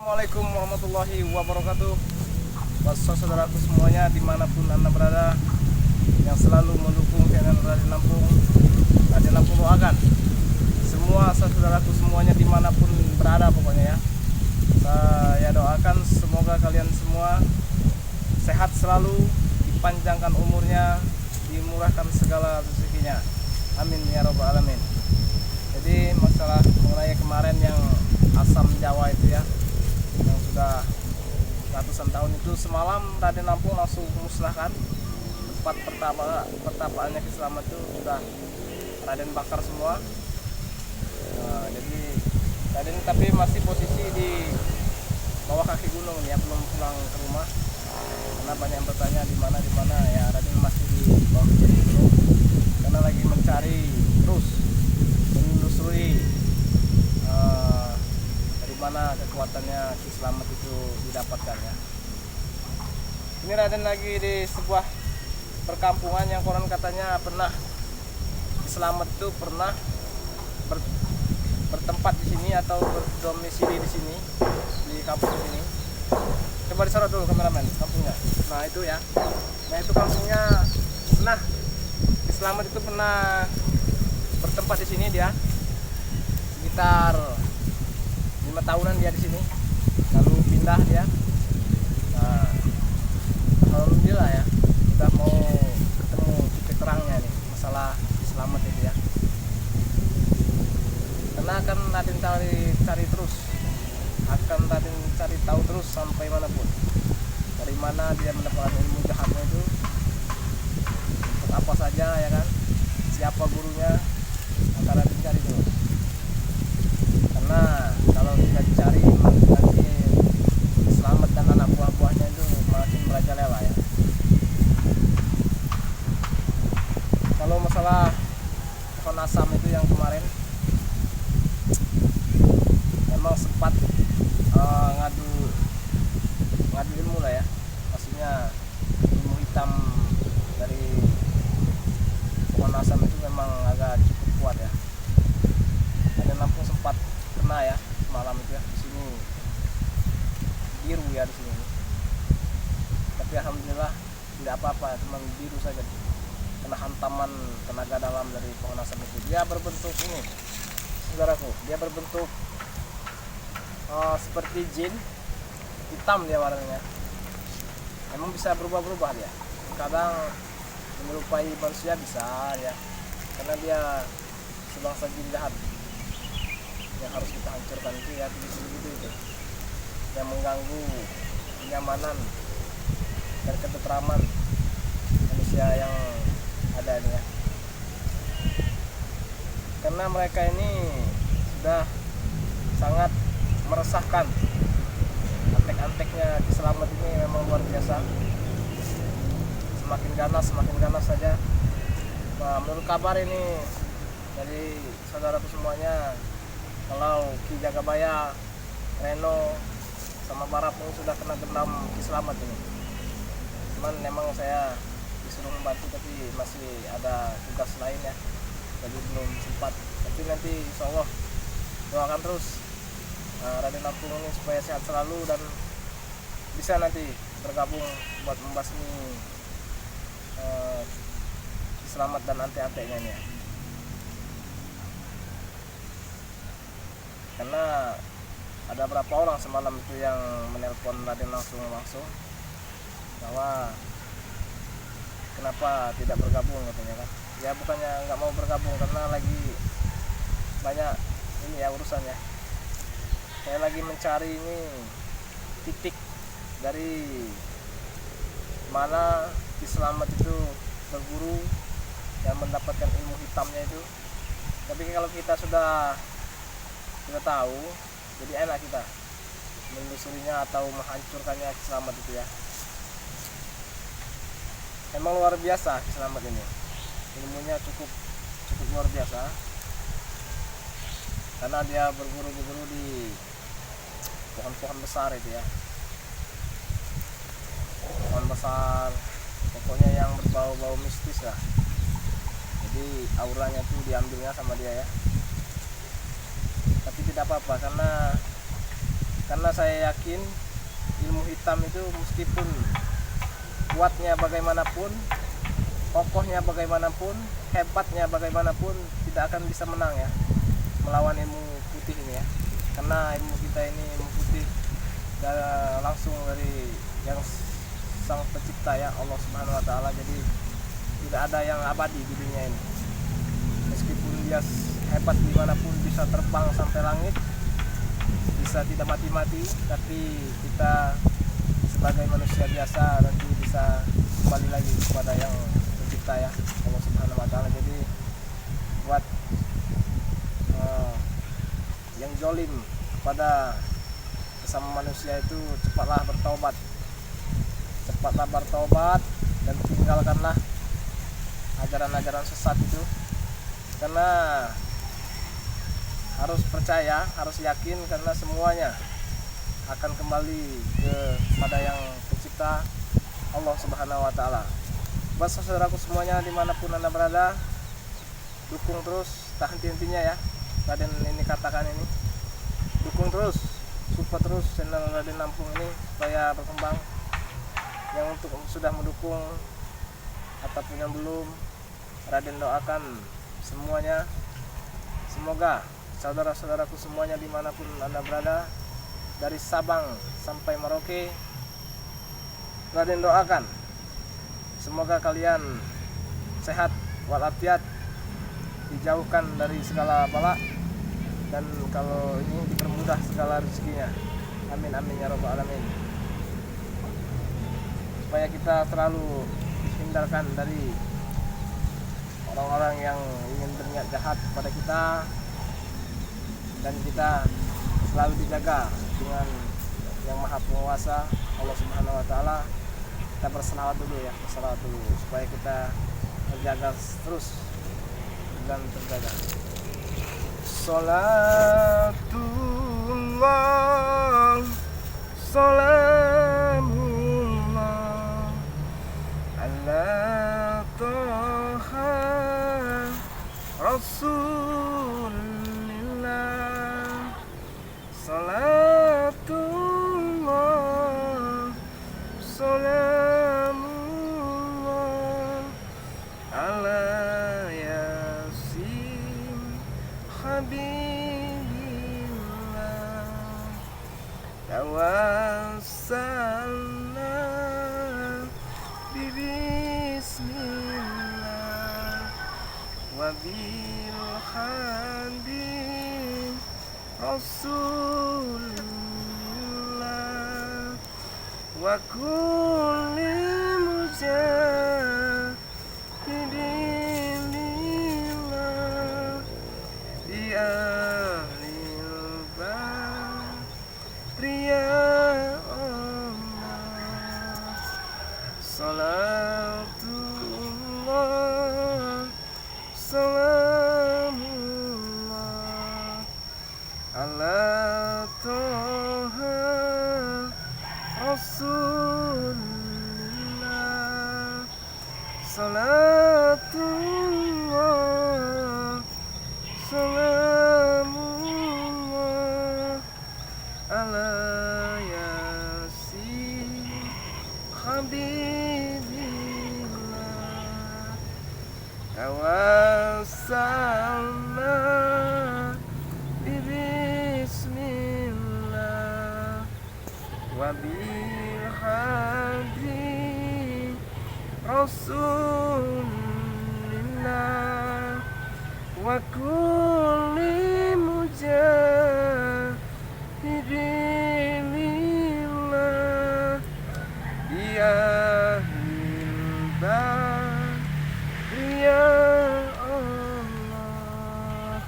Assalamualaikum warahmatullahi wabarakatuh. Saudaraku semuanya dimanapun anda berada, yang selalu mendukung channel Raden Lampung. Raden Lampung doakan semua saudaraku semuanya dimanapun berada pokoknya ya. Saya doakan semoga kalian semua sehat selalu, dipanjangkan umurnya, dimurahkan segala rezekinya. Amin ya robbal alamin. Jadi masalah mengenai kemarin yang asam Jawa itu ya, yang sudah ratusan tahun itu, semalam Raden Lampung langsung musnahkan tempat pertapaannya Ki Slamet itu sudah Raden bakar semua. Jadi Raden tapi masih posisi di bawah kaki gunung ya, belum pulang ke rumah karena banyak yang bertanya di mana ya. Raden masih di bawah kaki gunung karena lagi mencari terus menelusuri mana kekuatannya Ki Slamet itu didapatkan ya. Ini Raden lagi di sebuah perkampungan yang konon katanya pernah Ki Slamet itu pernah bertempat di sini atau berdomisili di sini, di kampung sini. Coba disorot dulu kameramen kampungnya. Nah itu ya. Nah itu kampungnya pernah Ki Slamet itu pernah bertempat di sini dia. Sekitar 5 tahunan dia di sini, lalu pindah dia. Nah, alhamdulillah ya, udah mau ketemu titik terangnya nih masalah Ki Slamet ini ya. Karena akan Raden cari terus, akan Raden cari tahu terus sampai manapun. Dari mana dia mendapatkan ilmu jahatnya itu, untuk apa saja ya kan, siapa gurunya, akan Raden cari terus. Karena kalau tidak dicari nanti Slamet dan anak buah-buahnya itu makin merajalela ya. Kalau masalah pohon asam itu yang kemarin memang sempat ngadu ilmu lah ya, maksudnya ilmu hitam dari pohon asam itu memang agak cukup kuat ya. Raden Lampung sempat kena ya malam itu ya, di sini biru ya di sini. Tapi alhamdulillah tidak apa-apa, cuma biru saja. Kena hantaman tenaga dalam dari pohon asam itu. Dia berbentuk ini, saudaraku. Dia berbentuk seperti jin, hitam dia warnanya. Emang bisa berubah-berubah dia. Kadang menyerupai manusia bisa ya, karena dia sebangsa jin jahat yang harus kita hancurkan itu ya, begitu itu yang mengganggu kenyamanan dan ketentraman manusia yang ada ini ya. Karena mereka ini sudah sangat meresahkan. Antek-anteknya Ki Slamet ini memang luar biasa, semakin ganas saja. Nah, menurut kabar ini dari saudaraku semuanya, kalau Ki Jagabaya, Reno, sama Barapung sudah kena gendam Ki Slamet ini. Cuman memang saya disuruh membantu tapi masih ada tugas lain ya, jadi belum sempat. Tapi nanti insya Allah doakan terus Raden Lampung ini supaya sehat selalu dan bisa nanti bergabung buat membasmi Ki Slamet dan antek-anteknya ini ya. Karena ada berapa orang semalam itu yang menelpon Raden langsung bahwa kenapa tidak bergabung katanya kan. Ya bukannya nggak mau bergabung, karena lagi banyak ini ya urusannya. Saya lagi mencari ini titik dari mana Ki Slamet itu berguru dan mendapatkan ilmu hitamnya itu. Tapi kalau kita sudah tahu, jadi enak kita menelusurinya atau menghancurkannya Ki Slamet itu ya. Emang luar biasa Ki Slamet ini, ilmunya cukup luar biasa, karena dia berguru di pohon-pohon besar itu ya, pohon besar, pokoknya yang berbau-bau mistis lah. Jadi auranya tuh diambilnya sama dia ya. Tapi tidak apa-apa, karena karena saya yakin ilmu hitam itu meskipun kuatnya bagaimanapun, kokohnya bagaimanapun, hebatnya bagaimanapun, tidak akan bisa menang ya melawan ilmu putih ini ya. Karena ilmu kita ini ilmu putih langsung dari yang sang pencipta ya, Allah Subhanahu wa taala. Jadi tidak ada yang abadi di dunia ini. Meskipun dia hebat dimanapun, bisa terbang sampai langit, bisa tidak mati-mati, tapi kita sebagai manusia biasa nanti bisa kembali lagi kepada yang pencipta ya, Allah Subhanahu wa taala. Jadi buat yang zolim kepada sesama manusia itu cepatlah bertaubat dan tinggalkanlah ajaran-ajaran sesat itu, karena harus percaya, harus yakin, karena semuanya akan kembali kepada yang pencipta, Allah Subhanahu wa taala. Buat saudaraku semuanya dimanapun Anda berada, dukung terus, tak henti-hentinya ya Raden ini katakan ini, dukung terus, support terus channel Raden Lampung ini supaya berkembang. Yang untuk sudah mendukung ataupun yang belum, Raden doakan semuanya, semoga saudara-saudaraku semuanya dimanapun Anda berada, dari Sabang sampai Merauke, Raden doakan semoga kalian sehat walafiat, dijauhkan dari segala bala, dan kalau ini dipermudah segala rezekinya. Amin amin ya rabbal alamin. Supaya kita selalu dihindarkan dari orang-orang yang ingin berniat jahat kepada kita, dan kita selalu dijaga dengan yang maha penguasa, Allah Subhanahu wa taala. Kita berselawat dulu ya, berselawat dulu supaya kita terjaga terus dan terjaga. Salatullah salamullah ala Taha Rasulillah. Salatullah salamullah ala Yasin Habibillah. Tawassalna bismillah wa bil hadin Rasulillah wa kulli mujahidin lillah di ahlil badri ya Allah. Salatullah salamullah ala Taha Rasulillah. Salatullah salamullah ala Yasin Habibillah. Tawassalna bismillah wa bil hadri Rasulillah wa kulli mujahidin lillah bi ahlil badri ya Allah.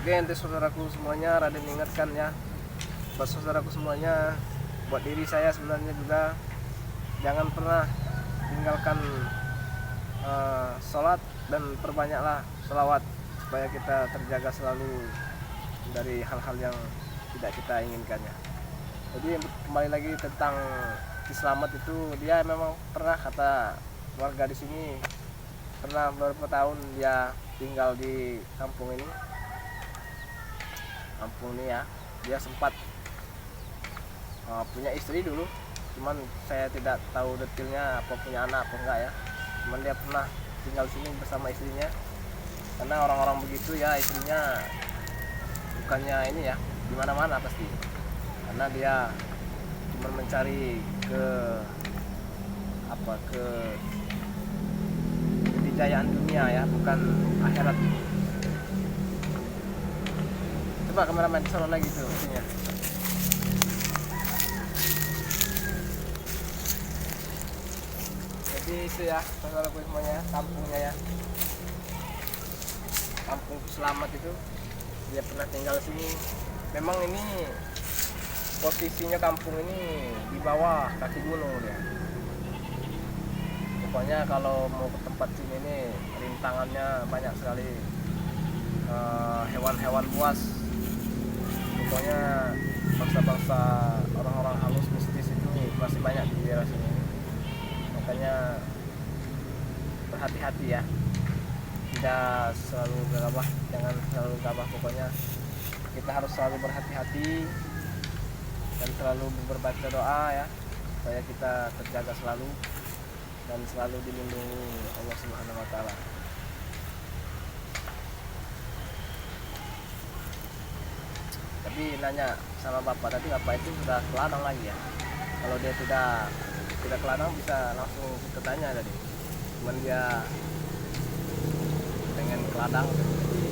Oke, nanti saudaraku semuanya, Raden ingatkan ya, buat saudaraku semuanya, buat diri saya sebenarnya juga, jangan pernah tinggalkan sholat, dan perbanyaklah sholawat supaya kita terjaga selalu dari hal-hal yang tidak kita inginkan ya. Jadi kembali lagi tentang Ki Slamet itu, dia memang pernah, kata warga di sini, pernah beberapa tahun dia tinggal di kampung ini ya. Dia sempat punya istri dulu, cuman saya tidak tahu detailnya apa punya anak apa enggak ya. Cuman dia pernah tinggal sini bersama istrinya, karena orang-orang begitu ya, istrinya bukannya ini ya di mana-mana pasti, karena dia cuma mencari ke kejayaan dunia ya, bukan akhirat. Coba kameramen solo lagi tuh istrinya. Jadi itu ya saudaraku semuanya, kampungnya ya, kampung Selamat itu dia pernah tinggal sini. Memang ini posisinya kampung ini di bawah kaki gunung ya. Pokoknya kalau mau ke tempat sini ini rintangannya banyak sekali, hewan-hewan buas. Pokoknya bangsa-bangsa orang-orang halus mistis itu masih banyak di daerah sini. Makanya berhati-hati ya, tidak selalu gegabah, jangan selalu gegabah. Pokoknya kita harus selalu berhati-hati dan selalu berbaca doa ya, supaya kita terjaga selalu dan selalu dilindungi Allah Subhanahu wa taala. Tapi nanya sama bapak tadi, bapak itu sudah ke ladang lagi ya. Kalau dia tidak ke ladang bisa langsung kita tanya tadi. Cuman dia pengen ke ladang, jadi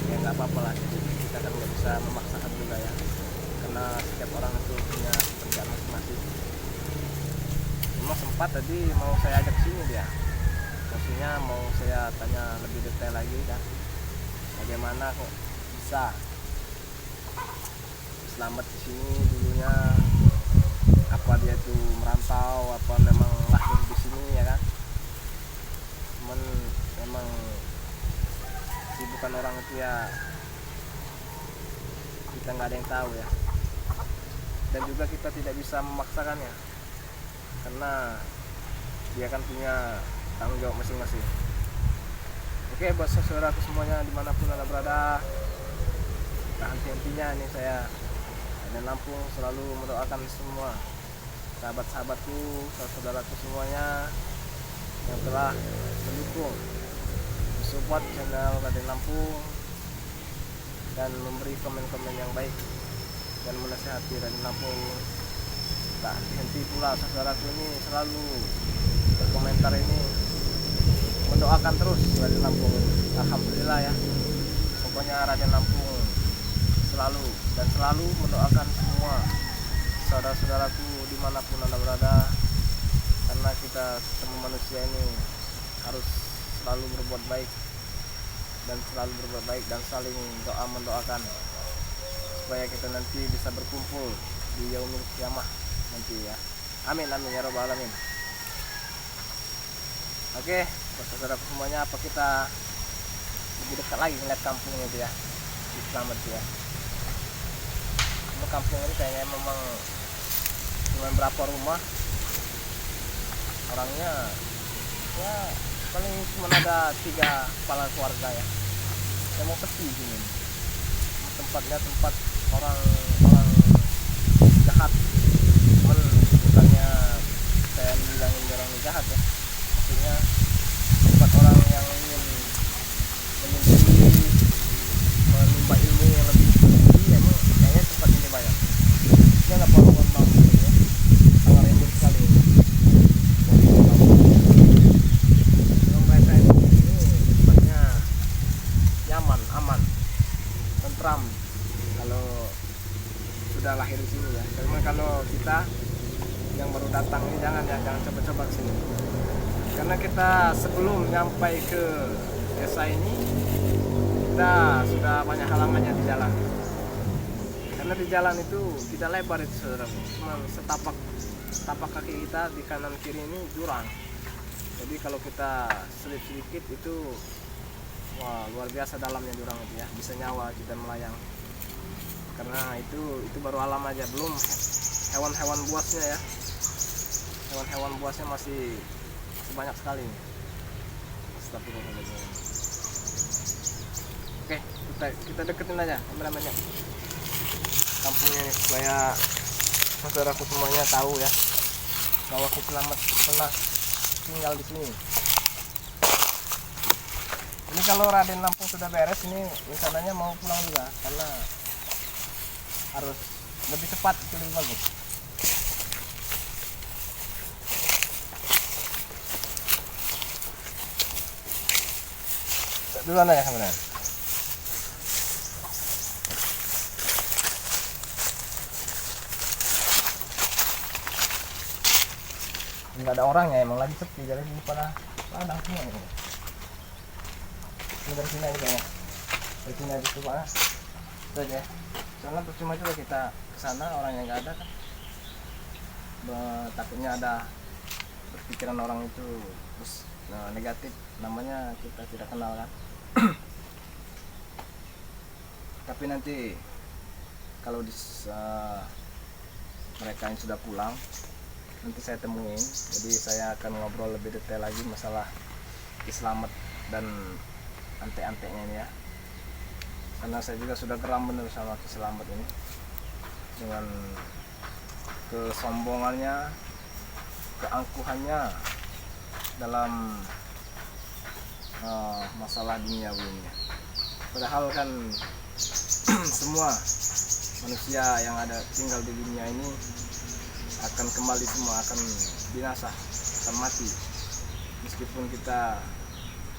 ya nggak apa-apa lah. Jadi kita kan nggak bisa memaksakan juga ya, karena setiap orang itu punya pekerjaan masing-masing. Cuma sempat tadi mau saya ajak sini dia, maksudnya mau saya tanya lebih detail lagi kan, bagaimana kok bisa Selamat di sini dulunya, apa dia tuh merantau, apa memang lahir di sini ya kan. Cuman memang bukan orang itu ya, kita nggak ada yang tahu ya, dan juga kita tidak bisa memaksakannya karena dia kan punya tanggung jawab masing-masing. Oke, buat saudaraku semuanya dimanapun anda berada, nah henti-hentinya ini saya dan Lampung selalu mendoakan semua sahabat-sahabatku, saudaraku semuanya yang telah mendukung, support channel Raden Lampung dan memberi komen-komen yang baik dan menasihati Raden Lampung. Tak henti pula saudaraku ini selalu berkomentar ini, mendoakan terus Raden Lampung. Alhamdulillah ya, pokoknya Raden Lampung selalu mendoakan semua saudara-saudaraku dimanapun anda berada, karena kita semua manusia ini harus selalu berbuat baik dan saling doa mendoakan supaya kita nanti bisa berkumpul di yaumil kiamah nanti ya. Amin amin ya rabbal alamin. Oke, saudara semuanya, apa kita lebih dekat lagi ngeliat kampungnya itu ya, di Selamat ya. Kampung ini kayaknya memang cuma berapa rumah, orangnya ya paling cuma ada 3 kepala keluarga ya. Saya mau sepi sini, tempatnya tempat orang jahat. Cuman bukannya saya bilangin orang jahat ya, maksudnya tempat orang yang ingin menyendiri, menimba ilmu yang lebih tinggi. Emang kayaknya tempat ini banyak. Ini ada pohon bambu ya, sangat rimbun sekali. Memang mereka ini tempatnya nyaman, aman, tentram kalau sudah lahir di sini ya. Karena kalau kita yang baru datang ini jangan coba-coba ke sini. Karena kita sebelum sampai ke desa ini kita sudah banyak halangannya di jalan. Karena di jalan itu tidak lebar itu saudara, cuma setapak kaki kita, di kanan kiri ini jurang. Jadi kalau kita selip sedikit itu wah luar biasa dalamnya jurang itu ya, bisa nyawa kita melayang. Karena itu baru alam aja, belum hewan-hewan buasnya ya. Hewan-hewan buasnya masih banyak sekali. Astagfirullahaladzim. Oke, kita deketin aja kameramennya kampungnya ini supaya saudaraku semuanya tahu ya bahwa Ki Selamat pernah tinggal di sini. Ini kalau Raden Lampung sudah beres, ini rencananya mau pulang juga karena harus lebih cepat, itu lebih bagus. Duluan aja sebenarnya. Nggak ada orang ya, emang lagi sepi, jadi pada ladang semua nih. Ini dari sini aja kayaknya, dari sini aja tuh pak, itu aja ya. Soalnya percuma juga kita kesana orangnya nggak ada kan, takutnya ada berpikiran orang itu terus negatif, namanya kita tidak kenal kan. Tapi nanti kalau mereka yang sudah pulang, nanti saya temuin, jadi saya akan ngobrol lebih detail lagi masalah Ki Selamat dan ante-antenya ini ya, karena saya juga sudah geram bener sama Ki Selamat ini dengan kesombongannya, keangkuhannya dalam masalah duniawi ini. Padahal kan semua manusia yang ada tinggal di dunia ini akan kembali, semua akan binasa, akan mati. Meskipun kita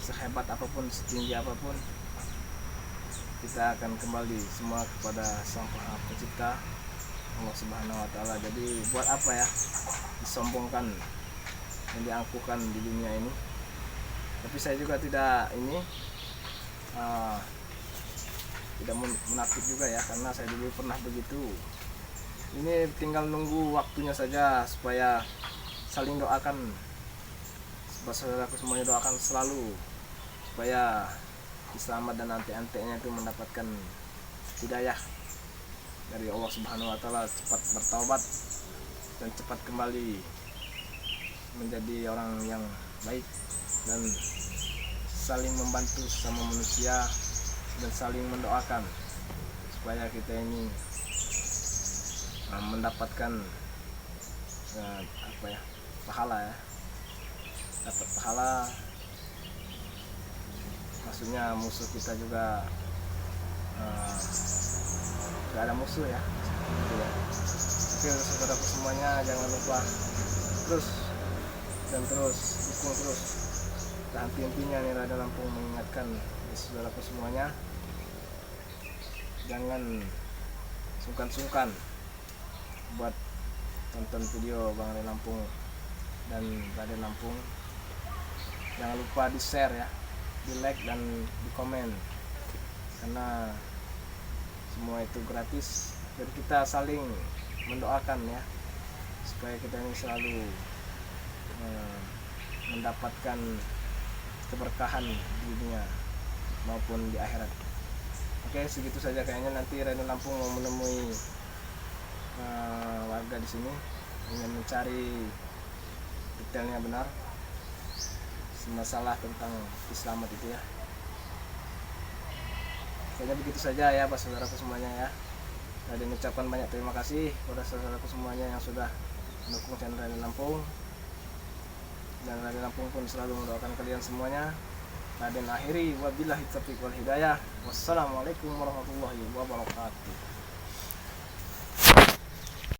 sehebat apapun, setinggi apapun, kita akan kembali semua kepada Sang Maha Pencipta, Allah Subhanahu wa Ta'ala. Jadi buat apa ya disombongkan dan diangkuhkan di dunia ini. Tapi saya juga tidak tidak munafik juga ya, karena saya dulu pernah begitu. Ini tinggal nunggu waktunya saja supaya saling doakan, saudaraku semuanya doakan selalu supaya Ki Selamat dan ante-antenya itu mendapatkan hidayah dari Allah Subhanahu wa Ta'ala, cepat bertaubat dan cepat kembali menjadi orang yang baik dan saling membantu sesama manusia dan saling mendoakan supaya kita ini mendapatkan pahala ya, dapat pahala. Maksudnya musuh kita juga gak ada musuh ya, gitu ya. Oke saudaraku semuanya, jangan lupa terus dukung terus. Dan intinya nih Raden Lampung mengingatkan saudaraku semuanya, jangan sungkan-sungkan buat tonton video Bang Raden Lampung dan Raden Lampung. Jangan lupa di share ya, di like dan di komen, karena semua itu gratis. Jadi kita saling mendoakan ya, supaya kita ini selalu mendapatkan keberkahan di dunia maupun di akhirat. Oke, segitu saja kayaknya. Nanti Raden Lampung mau menemui warga di sini, ingin mencari detailnya benar masalah tentang Ki Selamat itu ya. Kayaknya begitu saja ya Pak saudaraku semuanya ya. Raden ucapkan banyak terima kasih kepada saudaraku semuanya yang sudah mendukung channel Raden Lampung, dan Raden Lampung pun selalu mendoakan kalian semuanya. Raden akhiri, wabillahi taufiq wal hidayah. Wassalamualaikum warahmatullahi wabarakatuh.